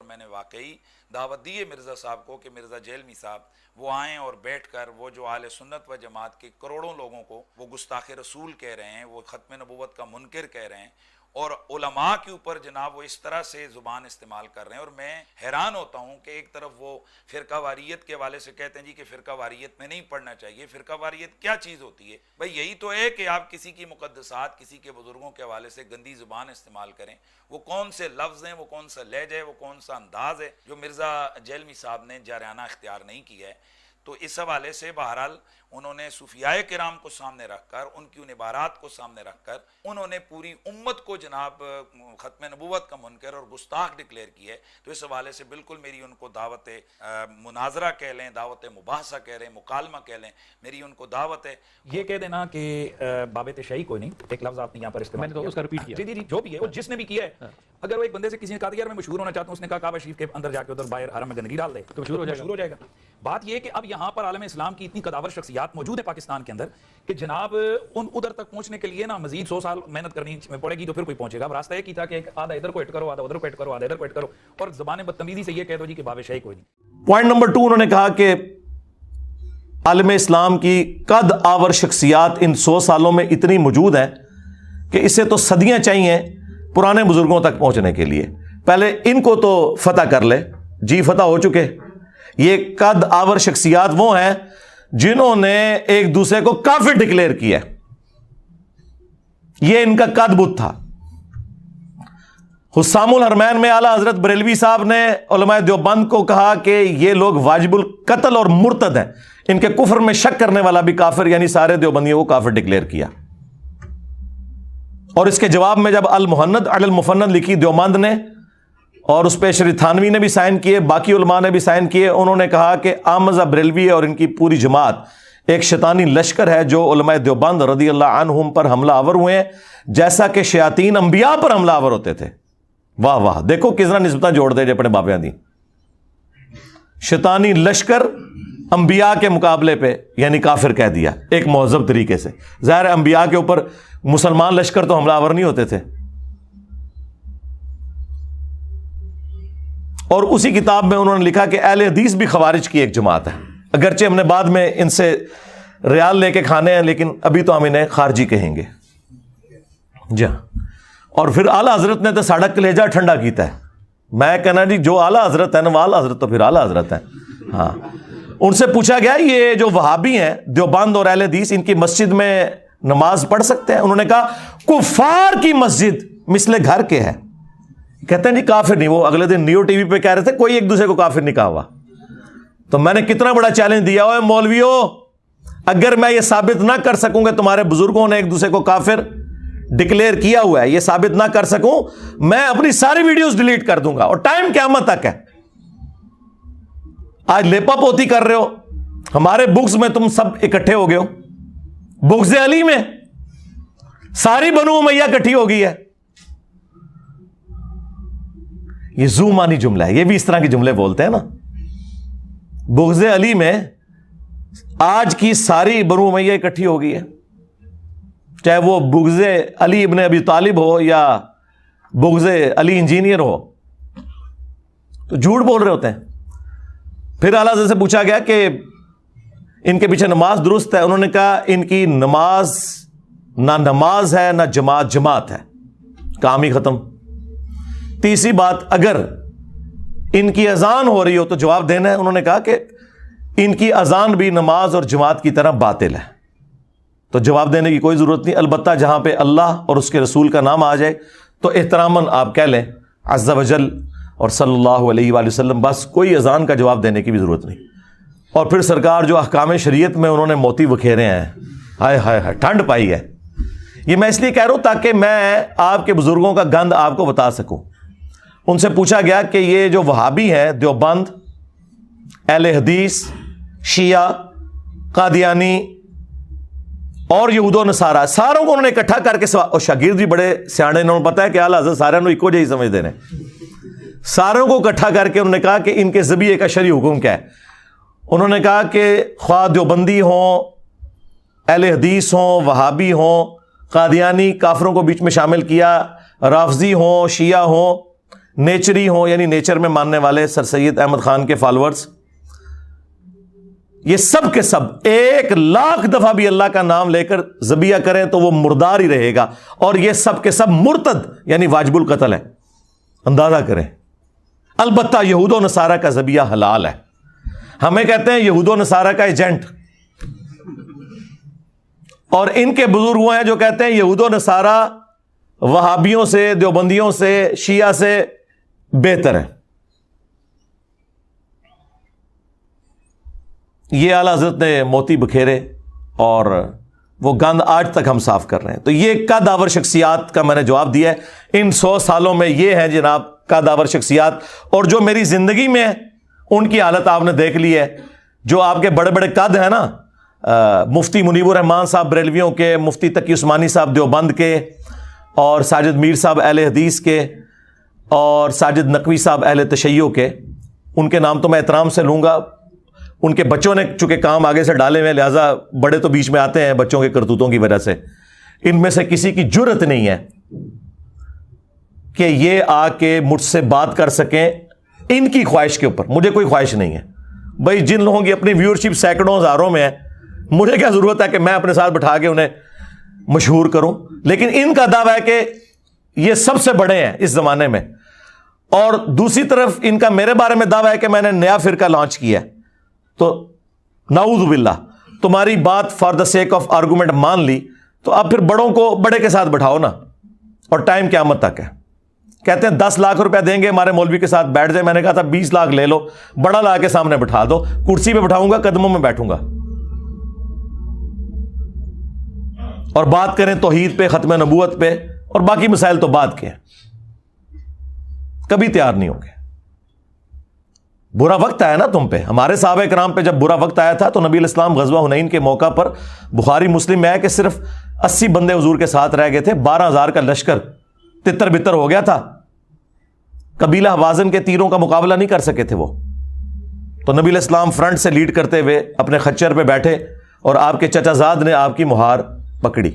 میں نے واقعی دعوت دی ہے مرزا صاحب کو کہ مرزا جیلمی صاحب وہ آئیں اور بیٹھ کر وہ جو اہل سنت و جماعت کے کروڑوں لوگوں کو وہ گستاخ رسول کہہ رہے ہیں، وہ ختم نبوت کا منکر کہہ رہے ہیں، اور علماء کے اوپر جناب وہ اس طرح سے زبان استعمال کر رہے ہیں، اور میں حیران ہوتا ہوں کہ ایک طرف وہ فرقہ واریت کے حوالے سے کہتے ہیں جی کہ فرقہ واریت میں نہیں پڑھنا چاہیے۔ فرقہ واریت کیا چیز ہوتی ہے بھائی؟ یہی تو ہے کہ آپ کسی کی مقدسات، کسی کے بزرگوں کے حوالے سے گندی زبان استعمال کریں۔ وہ کون سے لفظ ہیں، وہ کون سا لہجہ ہے، وہ کون سا انداز ہے جو مرزا جیلمی صاحب نے جارحانہ اختیار نہیں کیا ہے۔ تو اس حوالے سے بہرحال انہوں نے صوفیاء کرام کو سامنے رکھ کر، ان کی ان عبارات کو سامنے رکھ کر انہوں نے پوری امت کو جناب ختم نبوت کا منکر اور گستاخ ڈکلیئر کیا ہے۔ تو اس حوالے سے بالکل میری ان کو دعوت مناظرہ کہہ لیں، دعوت مباحثہ کہہ لیں، مکالمہ کہہ لیں، میری ان کو دعوت ہے۔ یہ کہہ دینا کہ بابت شہی کوئی نہیں، ایک لفظ آپ نے یہاں پر استعمال کیا، اس کا ریپیٹ کیا، جی جو بھی ہے وہ جس نے بھی کیا ہے، اگر وہ ایک بندے سے کسی نے کہا یار میں مشہور ہونا چاہتا ہوں، اس نے کہا کعبہ شریف کے اندر جا کے ادھر باہر حرم میں گندگی ڈال دے تو مشہور ہو جائے گا۔ بات یہ ہے کہ اب یہاں پر عالم اسلام کی اتنی قداور شخصیات موجود ہیں پاکستان کے اندر کہ جناب ان ادھر تک پہنچنے کے لیے نا مزید 100 سال محنت کرنی پڑے گی تو پھر کوئی پہنچے گا۔ اب راستہ یہ کی تھا کہ آدھا ادھر کو ہٹ کرو، آدھا ادھر کو ہٹ کرو، آدھا ادھر کو ہٹ کرو، اور زبان بدتمیزی سے یہ کہہ دو جی کہ باب شاہی کوئی نہیں۔ پوائنٹ نمبر 2 انہوں نے کہا کہ عالم اسلام کی قد آور شخصیات ان 100 سالوں میں اتنی موجود ہیں کہ اسے تو صدیاں چاہیے پرانے بزرگوں تک پہنچنے کے لیے، پہلے ان کو تو فتح کر لے۔ جی فتح ہو چکے۔ یہ قد آور شخصیات وہ ہیں جنہوں نے ایک دوسرے کو کافر ڈکلیئر کیا، یہ ان کا قد بت تھا۔ حسام الحرمین میں اعلیٰ حضرت بریلوی صاحب نے علماء دیوبند کو کہا کہ یہ لوگ واجب القتل اور مرتد ہیں، ان کے کفر میں شک کرنے والا بھی کافر، یعنی سارے دیوبندیوں کو کافر ڈکلیئر کیا۔ اور اس کے جواب میں جب المحند علی المفند لکھی دیوبند نے، اور اس پہ شری تھانوی نے بھی سائن کیے، باقی علماء نے بھی سائن کیے، انہوں نے کہا کہ آمزہ بریلوی اور ان کی پوری جماعت ایک شیطانی لشکر ہے جو علماء دیوبند رضی اللہ عنہم پر حملہ آور ہوئے ہیں جیسا کہ شیاطین انبیاء پر حملہ آور ہوتے تھے۔ واہ واہ، دیکھو کس طرح نسبتاں جوڑ دے اپنے بابیاں دی۔ شیطانی لشکر انبیاء کے مقابلے پہ یعنی کافر کہہ دیا ایک مہذب طریقے سے۔ ظاہر ہے انبیاء کے اوپر مسلمان لشکر تو حملہ آور نہیں ہوتے تھے۔ اور اسی کتاب میں انہوں نے لکھا کہ اہل حدیث بھی خوارج کی ایک جماعت ہے، اگرچہ ہم نے بعد میں ان سے ریال لے کے کھانے ہیں لیکن ابھی تو ہم انہیں خارجی کہیں گے۔ جی ہاں، اور پھر اعلیٰ حضرت نے تو ساڑا کلیجہ ٹھنڈا کیتا ہے۔ میں کہنا جی جو اعلیٰ حضرت ہے نا وہ اعلیٰ حضرت تو پھر اعلیٰ حضرت ہے۔ ہاں، ان سے پوچھا گیا یہ جو وہابی ہیں دیوبند اور اہل حدیث ان کی مسجد میں نماز پڑھ سکتے ہیں؟ انہوں نے کہا کفار کی مسجد مثل گھر کے ہے۔ کہتے ہیں جی کافر نہیں۔ وہ اگلے دن نیو ٹی وی پہ کہہ رہے تھے کوئی ایک دوسرے کو کافر نہیں کہا ہوا۔ تو میں نے کتنا بڑا چیلنج دیا ہوئے مولویوں، اگر میں یہ ثابت نہ کر سکوں کہ تمہارے بزرگوں نے ایک دوسرے کو کافر ڈکلیئر کیا ہوا ہے، یہ ثابت نہ کر سکوں، میں اپنی ساری ویڈیوز ڈیلیٹ کر دوں گا، اور ٹائم قیامت تک ہے۔ آج لیپا پوتی کر رہے ہو، ہمارے بکس میں تم سب اکٹھے ہو گئے ہو، بغض علی میں ساری بنو امیہ اکٹھی ہو گئی ہے۔ یہ زومانی جملہ ہے، یہ بھی اس طرح کے جملے بولتے ہیں نا۔ بغض علی میں آج کی ساری بنو امیہ اکٹھی ہو گئی ہے، چاہے وہ بغض علی ابن ابی طالب ہو یا بغض علی انجینئر ہو، تو جھوٹ بول رہے ہوتے ہیں۔ پھر اعلیٰ حضرت سے پوچھا گیا کہ ان کے پیچھے نماز درست ہے؟ انہوں نے کہا ان کی نماز نہ نماز ہے نہ جماعت جماعت ہے، کام ہی ختم۔ تیسری بات، اگر ان کی اذان ہو رہی ہو تو جواب دینا ہے۔ انہوں نے کہا کہ ان کی اذان بھی نماز اور جماعت کی طرح باطل ہے، تو جواب دینے کی کوئی ضرورت نہیں، البتہ جہاں پہ اللہ اور اس کے رسول کا نام آ جائے تو احتراماً آپ کہہ لیں عز وجل اور صلی اللہ علیہ وآلہ وسلم، بس کوئی اذان کا جواب دینے کی بھی ضرورت نہیں۔ اور پھر سرکار جو احکام شریعت میں انہوں نے موتی بکھیرے ہیں، ہائے ہائے ہائے، ٹھنڈ پائی ہے۔ یہ میں اس لیے کہہ رہا ہوں تاکہ میں آپ کے بزرگوں کا گند آپ کو بتا سکوں۔ ان سے پوچھا گیا کہ یہ جو وہابی ہیں دیوبند، اہل حدیث، شیعہ، قادیانی اور یہود و نصارہ، ساروں کو انہوں نے اکٹھا کر کے اور شاگرد بھی بڑے سیانے، انہوں نے پتا ہے کہ اعلیٰ حضرت سارے انہوں ایکو جہی سمجھتے ہیں، ساروں کو اکٹھا کر کے انہوں نے کہا کہ ان کے ذبیحے کا شرعی حکم کیا ہے۔ انہوں نے کہا کہ خواہ دیوبندی ہوں، اہل حدیث ہوں، وہابی ہوں، قادیانی، کافروں کو بیچ میں شامل کیا، رافضی ہوں، شیعہ ہوں، نیچری ہوں یعنی نیچر میں ماننے والے سر سید احمد خان کے فالوورز، یہ سب کے سب 1,00,000 دفعہ بھی اللہ کا نام لے کر ذبیح کریں تو وہ مردار ہی رہے گا، اور یہ سب کے سب مرتد یعنی واجب القتل ہے، اندازہ کریں۔ البتہ یہود و نصارہ کا ذبیحہ حلال ہے، ہمیں کہتے ہیں یہود و نصارہ کا ایجنٹ، اور ان کے بزرگ وہ ہیں جو کہتے ہیں یہود و نصارہ وہابیوں سے، دیوبندیوں سے، شیعہ سے بہتر ہے۔ یہ اعلیٰ حضرت نے موتی بکھیرے اور وہ گند آج تک ہم صاف کر رہے ہیں۔ تو یہ قدآور شخصیات کا میں نے جواب دیا ہے۔ ان 100 سالوں میں یہ ہیں جناب قدآور شخصیات، اور جو میری زندگی میں ہے ان کی حالت آپ نے دیکھ لی ہے۔ جو آپ کے بڑے بڑے قد ہیں نا، مفتی منیب الرحمان صاحب بریلویوں کے، مفتی تقی عثمانی صاحب دیوبند کے، اور ساجد میر صاحب اہل حدیث کے، اور ساجد نقوی صاحب اہل تشیع کے، ان کے نام تو میں احترام سے لوں گا۔ ان کے بچوں نے چونکہ کام آگے سے ڈالے ہوئے، لہٰذا بڑے تو بیچ میں آتے ہیں بچوں کے کرتوتوں کی وجہ سے۔ ان میں سے کسی کی جرت نہیں ہے کہ یہ آ کے مجھ سے بات کر سکیں ان کی خواہش کے اوپر۔ مجھے کوئی خواہش نہیں ہے بھائی، جن لوگوں کی اپنی ویورشپ سینکڑوں ہزاروں میں ہے، مجھے کیا ضرورت ہے کہ میں اپنے ساتھ بٹھا کے انہیں مشہور کروں۔ لیکن ان کا دعویٰ ہے کہ یہ سب سے بڑے ہیں اس زمانے میں، اور دوسری طرف ان کا میرے بارے میں دعویٰ ہے کہ میں نے نیا فرقہ لانچ کیا ہے۔ تو نعوذ باللہ، تمہاری بات for the sake of argument مان لی، تو اب پھر بڑوں کو بڑے کے ساتھ بٹھاؤ نا، اور ٹائم قیامت تک ہے۔ کہتے ہیں 10 لاکھ روپیہ دیں گے ہمارے مولوی کے ساتھ بیٹھ جائے، میں نے کہا تھا 20 لاکھ لے لو، بڑا لا کے سامنے بٹھا دو، کرسی پہ بٹھاؤں گا، قدموں میں بیٹھوں گا، اور بات کریں توحید پہ، ختم نبوت پہ، اور باقی مسائل تو بعد کے ہیں۔ کبھی تیار نہیں ہوں گے۔ برا وقت آیا نا تم پہ، ہمارے صحابہ کرام پہ جب برا وقت آیا تھا تو نبی علیہ السلام غزوہ حنین کے موقع پر، بخاری مسلم میں ہے کہ صرف 80 بندے حضور کے ساتھ رہ گئے تھے، 12,000 کا لشکر تتر بتر ہو گیا تھا۔ قبیلہ حوازن کے تیروں کا مقابلہ نہیں کر سکے تھے وہ، تو نبی علیہ السلام فرنٹ سے لیڈ کرتے ہوئے اپنے خچر پہ بیٹھے، اور آپ کے چچا زاد نے آپ کی مہار پکڑی،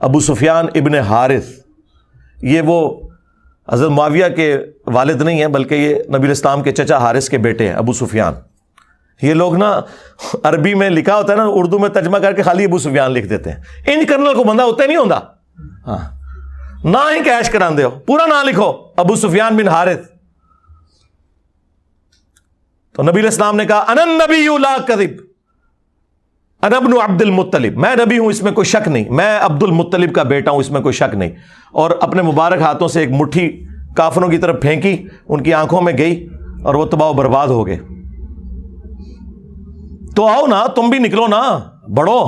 ابو سفیان ابن حارث۔ یہ وہ حضرت معاویہ کے والد نہیں ہیں، بلکہ یہ نبی علیہ السلام کے چچا حارث کے بیٹے ہیں، ابو سفیان۔ یہ لوگ نا عربی میں لکھا ہوتا ہے نا، اردو میں ترجمہ کر کے خالی ابو سفیان لکھ دیتے ہیں۔ ان کرنل کو بندہ ہوتا نہیں ہوتا، ہاں نہ ہی کیش کراندے ہو، پورا نام لکھو ابو سفیان بن حارث۔ تو نبی علیہ السلام نے کہا انا النبی لا کذب، انا ابن عبد المطلب، میں نبی ہوں اس میں کوئی شک نہیں، میں عبد المطلب کا بیٹا ہوں اس میں کوئی شک نہیں۔ اور اپنے مبارک ہاتھوں سے ایک مٹھی کافروں کی طرف پھینکی، ان کی آنکھوں میں گئی اور وہ تباہ و برباد ہو گئے۔ تو آؤ نا، تم بھی نکلو نا، بڑھو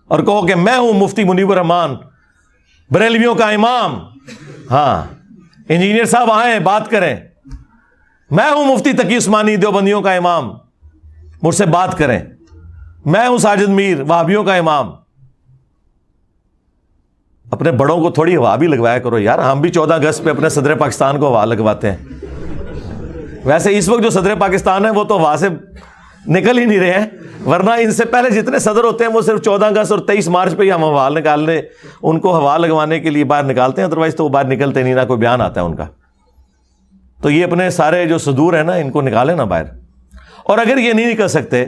اور کہو کہ میں ہوں مفتی منیب الرحمان بریلویوں کا امام۔ ہاں انجینئر صاحب آئیں بات کریں، میں ہوں مفتی تقی عثمانی دیوبندیوں کا امام، مجھ سے بات کریں، میں ہوں ساجد میر وہابیوں کا امام۔ اپنے بڑوں کو تھوڑی ہوا بھی لگوایا کرو یار، ہم بھی 14 اگست پہ اپنے صدر پاکستان کو ہوا لگواتے ہیں۔ ویسے اس وقت جو صدر پاکستان ہے وہ تو ہوا سے نکل ہی نہیں رہے ہیں، ورنہ ان سے پہلے جتنے صدر ہوتے ہیں وہ صرف 14 اگست اور 23 مارچ پہ ہی ہم ہوا نکالنے، ان کو ہوا لگوانے کے لیے باہر نکالتے ہیں، ادروائز تو وہ باہر نکلتے نہیں، نہ کوئی بیان آتا ہے ان کا۔ تو یہ اپنے سارے جو صدور ہیں نا، ان کو نکالیں نا باہر۔ اور اگر یہ نہیں نکل سکتے،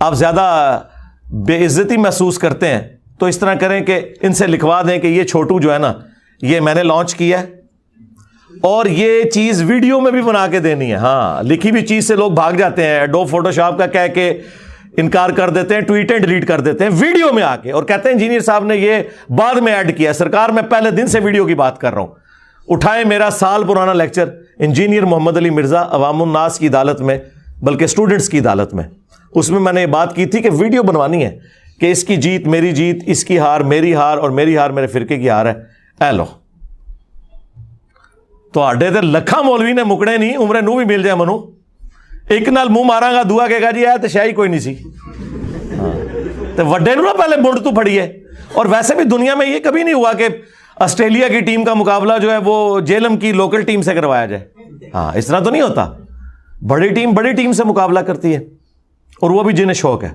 آپ زیادہ بے عزتی محسوس کرتے ہیں، تو اس طرح کریں کہ ان سے لکھوا دیں کہ یہ چھوٹو جو ہے نا، یہ میں نے لانچ کیا ہے، اور یہ چیز ویڈیو میں بھی بنا کے دینی ہے۔ ہاں لکھی ہوئی چیز سے لوگ بھاگ جاتے ہیں، ایڈوب فوٹو شاپ کا کہہ کے انکار کر دیتے ہیں، ٹویٹیں ڈیلیٹ کر دیتے ہیں، ویڈیو میں آ کے، اور کہتے ہیں انجینئر صاحب نے یہ بعد میں ایڈ کیا۔ سرکار میں پہلے دن سے ویڈیو کی بات کر رہا ہوں، اٹھائیں میرا سال پرانا لیکچر انجینئر محمد علی مرزا عوام الناس کی عدالت میں، بلکہ اسٹوڈنٹس کی عدالت میں، اس میں میں نے یہ بات کی تھی کہ ویڈیو بنوانی ہے کہ اس کی جیت میری جیت، اس کی ہار میری ہار، اور میری ہار میرے فرقے کی ہار ہے۔ اے لو تو آڈے تے لکھاں مولوی نے مکڑے نہیں، عمرے نو بھی مل جائے منو، ایک نال منہ ماراں گا، دعا کہے گا جی اے تے شاہی کوئی نہیں سی، تے وڈے نو نہ پہلے منڈ تو پھڑیے۔ اور ویسے بھی دنیا میں یہ کبھی نہیں ہوا کہ آسٹریلیا کی ٹیم کا مقابلہ جو ہے وہ جیلم کی لوکل ٹیم سے کروایا جائے۔ ہاں اس طرح تو نہیں ہوتا، بڑی ٹیم سے مقابلہ کرتی ہے، اور وہ بھی جنہیں شوق ہے۔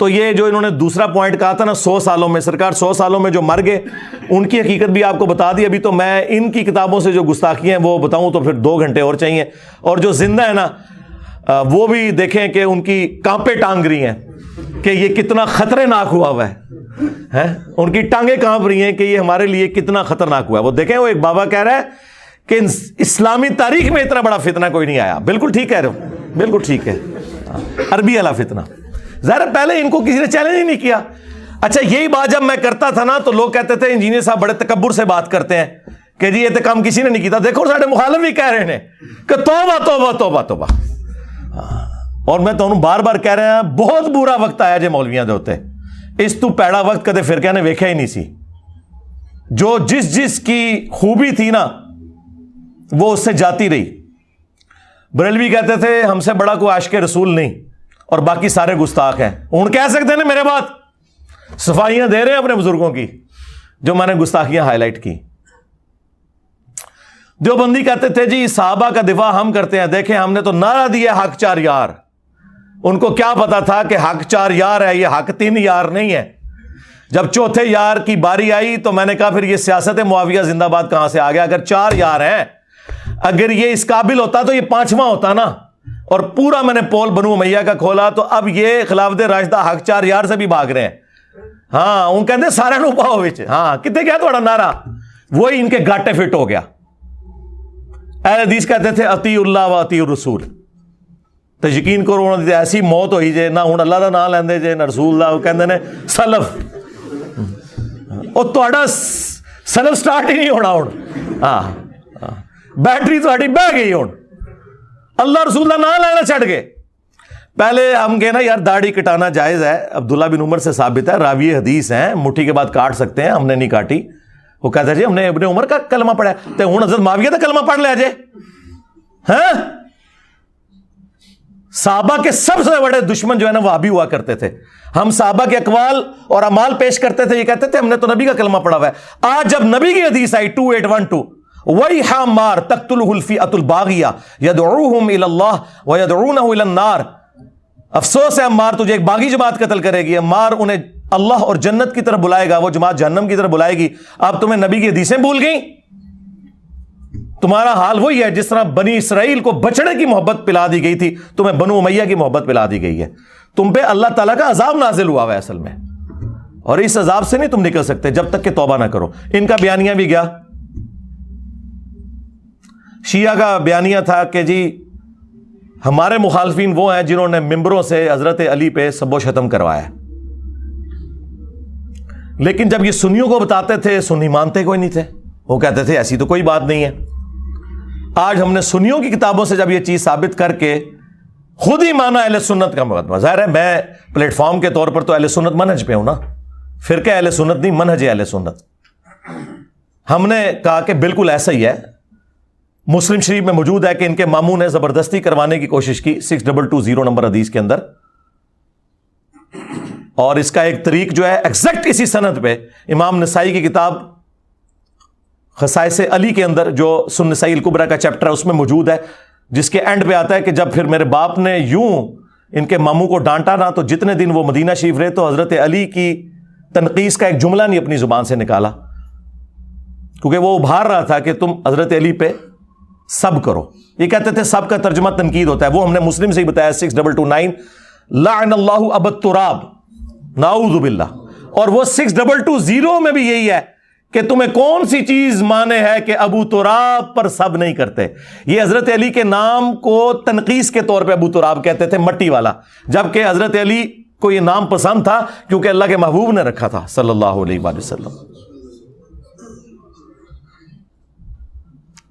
تو یہ جو انہوں نے دوسرا پوائنٹ کہا تھا نا 100 سالوں میں، سرکار 100 سالوں میں جو مر گئے ان کی حقیقت بھی آپ کو بتا دی. ابھی تو میں ان کی کتابوں سے جو گستاخیاں ہیں وہ بتاؤں تو پھر 2 گھنٹے اور چاہیے. اور جو زندہ ہے نا وہ بھی دیکھیں کہ ان کی کانپیں ٹانگ رہی ہیں کہ یہ کتنا خطرناک ہوا ہے. ان کی ٹانگیں کانپ رہی ہیں کہ یہ ہمارے لیے کتنا خطرناک ہوا ہے. وہ دیکھیں وہ ایک بابا کہہ رہا ہے کہ اسلامی تاریخ میں اتنا بڑا فتنہ کوئی نہیں آیا. بالکل ٹھیک کہہ رہے ہو، بالکل ٹھیک ہے. عربی والا فتنہ ظاہر پہلے ان کو کسی نے چیلنج ہی نہیں کیا. اچھا یہی بات جب میں کرتا تھا نا تو لوگ کہتے تھے انجینئر صاحب بڑے تکبر سے بات کرتے ہیں کہ جی یہ تو کام کسی نے نہیں کیا. دیکھو سارے مخالف بھی کہہ رہے ہیں کہ توبہ توبہ توبہ توبہ. اور میں تو بار بار کہہ رہا ہوں بہت برا وقت آیا جے مولویاں دے ہوتے. اس تو پیڑا وقت کدے فرقے نے ویکھیا ہی نہیں سی. جو جس کی خوبی تھی نا وہ اس سے جاتی رہی. بریلوی کہتے تھے ہم سے بڑا کوئی عاشق رسول نہیں اور باقی سارے گستاخ ہیں. ہوں کہہ سکتے ہیں میرے بات صفائیاں دے رہے ہیں اپنے بزرگوں کی جو میں نے گستاخیاں ہائی لائٹ کی. دیوبندی کہتے تھے جی صحابہ کا دفاع ہم کرتے ہیں. دیکھیں ہم نے تو نعرہ دیا حق 4 یار. ان کو کیا پتا تھا کہ حق 4 یار ہے، یہ حق 3 یار نہیں ہے. جب چوتھے یار کی باری آئی تو میں نے کہا پھر یہ سیاست معاویہ زندہ باد کہاں سے آ گیا؟ اگر 4 یار ہیں، اگر یہ اس قابل ہوتا تو یہ 5واں ہوتا نا. اور پورا میں نے پول بنو امیہ کا کھولا تو اب یہ خلافت راشدہ حق 4 یار سے بھی بھاگ رہے ہیں. ہاں ان کہتے سارے نو پاؤ وچ. ہاں کتنے کیا تھوڑا نعرہ وہی ان کے گاٹے فٹ ہو گیا. اہل حدیث کہتے تھے اطیع اللہ و اطیع الرسول. تو یقین کرو انہوں نے ایسی موت ہوئی جے نہ ہوں اللہ کا نام لیندے جے نہ رسول اللہ. کہندے نے سلف او تہاڈا سلف سٹارٹ ہی نہیں ہونا. ہوں ہاں بیٹری تہاڈی بہ گئی. ہوں اللہ رسول کا نام لینا چھڈ گئے. پہلے ہم کہنا یار داڑھی کٹانا جائز ہے. عبداللہ بن عمر سے ثابت ہے، راوی حدیث ہیں، مٹھی کے بعد کاٹ سکتے ہیں. ہم نے نہیں کاٹی. وہ کہتا ہے جی ہم نے ابن عمر کا کلمہ پڑھا ہے تو ہوں حضرت معاویہ کا کلمہ پڑھ لیا جے. ہاں صحابہ کے سب سے بڑے دشمن جو ہے نا وہابی ہوا کرتے تھے. ہم صحابہ کے اقوال اور اعمال پیش کرتے تھے، یہ کہتے تھے ہم نے تو نبی کا کلمہ پڑھا ہوا ہے. آج جب نبی کی حدیث آئی 2812 وَيْحَ مَارْ تَقْتُلُهُ الْفِئَةُ الْبَاغِيَةُ يَدْعُوهُمْ إِلَى اللَّهِ وَيَدْعُونَهُ إِلَى النَّارِ. افسوس ہے عمار تجھے ایک باغی جماعت قتل کرے گی. عمار انہیں اللہ اور جنت کی طرف بلائے گا، وہ جماعت جہنم کی طرف بلائے گی. اب تمہیں نبی کی حدیثیں بھول گئیں. تمہارا حال وہی ہے جس طرح بنی اسرائیل کو بچڑے کی محبت پلا دی گئی تھی، تمہیں بنو امیہ کی محبت پلا دی گئی ہے. تم پہ اللہ تعالیٰ کا عذاب نازل ہوا ہے اصل میں، اور اس عذاب سے نہیں تم نکل سکتے جب تک کہ توبہ نہ کرو. ان کا بیانیہ بھی گیا. شیعہ کا بیانیہ تھا کہ جی ہمارے مخالفین وہ ہیں جنہوں نے ممبروں سے حضرت علی پہ سب و شتم کروایا. لیکن جب یہ سنیوں کو بتاتے تھے سنی مانتے کوئی نہیں تھے. وہ کہتے تھے ایسی تو کوئی بات نہیں ہے. آج ہم نے سنیوں کی کتابوں سے جب یہ چیز ثابت کر کے خود ہی مانا اہل سنت کا مقدمہ. ظاہر ہے میں پلیٹ فارم کے طور پر تو اہل سنت منہج پہ ہوں نا، فرقہ اہل سنت نہیں، منہج اہل سنت. ہم نے کہا کہ بالکل ایسا ہی ہے. مسلم شریف میں موجود ہے کہ ان کے ماموں نے زبردستی کروانے کی کوشش کی 6220 نمبر حدیث کے اندر. اور اس کا ایک طریق جو ہے ایگزیکٹ اسی سند پہ امام نسائی کی کتاب خصائص علی کے اندر جو سنن نسائی الکبریٰ کا چیپٹر ہے اس میں موجود ہے، جس کے اینڈ پہ آتا ہے کہ جب پھر میرے باپ نے یوں ان کے ماموں کو ڈانٹا نا تو جتنے دن وہ مدینہ شریف رہے تو حضرت علی کی تنقیص کا ایک جملہ نہیں اپنی زبان سے نکالا، کیونکہ وہ ابھار رہا تھا کہ تم حضرت علی پہ سب کرو. یہ کہتے تھے سب کا ترجمہ تنقید ہوتا ہے. وہ ہم نے مسلم سے ہی بتایا 6229 لعن اللہ ابا التراب نعوذ باللہ. اور وہ 6220 میں بھی یہی ہے کہ تمہیں کون سی چیز مانے ہے کہ ابو تراب پر سب نہیں کرتے. یہ حضرت علی کے نام کو تنقیص کے طور پہ ابو تراب کہتے تھے، مٹی والا، جبکہ حضرت علی کو یہ نام پسند تھا کیونکہ اللہ کے محبوب نے رکھا تھا صلی اللہ علیہ وآلہ وسلم.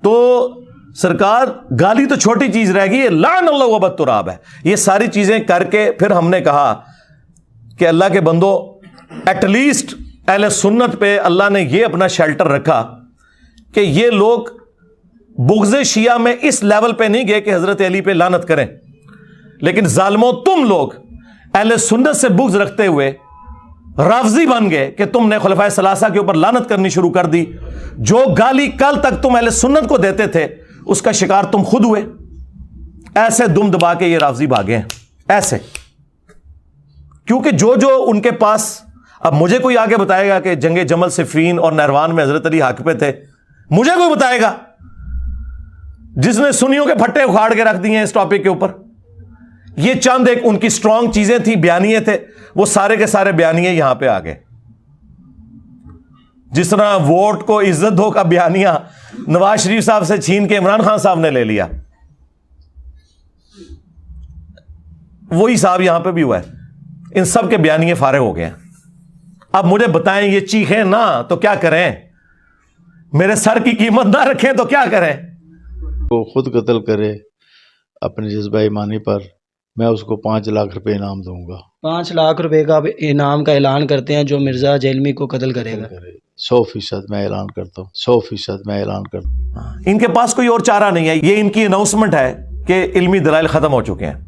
تو سرکار گالی تو چھوٹی چیز رہ گئی، لعن اللہ ابا التراب ہے. یہ ساری چیزیں کر کے پھر ہم نے کہا کہ اللہ کے بندو ایٹ لیسٹ اہل سنت پہ اللہ نے یہ اپنا شیلٹر رکھا کہ یہ لوگ بغض شیعہ میں اس لیول پہ نہیں گئے کہ حضرت علی پہ لعنت کریں، لیکن ظالموں تم لوگ اہل سنت سے بغض رکھتے ہوئے رافضی بن گئے کہ تم نے خلفائے ثلاثہ کے اوپر لعنت کرنی شروع کر دی. جو گالی کل تک تم اہل سنت کو دیتے تھے اس کا شکار تم خود ہوئے. ایسے دم دبا کے یہ رافضی بھاگے ہیں ایسے. کیونکہ جو ان کے پاس، اب مجھے کوئی آگے بتائے گا کہ جنگ جمل صفین اور نہروان میں حضرت علی حق پہ تھے، مجھے کوئی بتائے گا جس نے سنیوں کے پھٹے اکھاڑ کے رکھ دیے ہیں اس ٹاپک کے اوپر؟ یہ چند ایک ان کی سٹرونگ چیزیں تھیں، بیانیے تھے، وہ سارے کے سارے بیانیے یہاں پہ آ گئے. جس طرح ووٹ کو عزت دو کا بیانیہ نواز شریف صاحب سے چھین کے عمران خان صاحب نے لے لیا، وہی صاحب یہاں پہ بھی ہوا ہے. ان سب کے بیانیے فارغ ہو گئے ہیں. اب مجھے بتائیں یہ چیخیں نہ تو کیا کریں؟ میرے سر کی قیمت نہ رکھیں تو کیا کریں؟ وہ خود قتل کرے اپنے جذبہ ایمانی پر، میں اس کو 5 لاکھ روپے انعام دوں گا. 5 لاکھ روپے کا انعام کا اعلان کرتے ہیں جو مرزا جیلمی کو قتل کرے گا. 100% میں اعلان کرتا ہوں، 100% میں اعلان کرتا ہوں. ان کے پاس کوئی اور چارہ نہیں ہے. یہ ان کی اناؤنسمنٹ ہے کہ علمی دلائل ختم ہو چکے ہیں.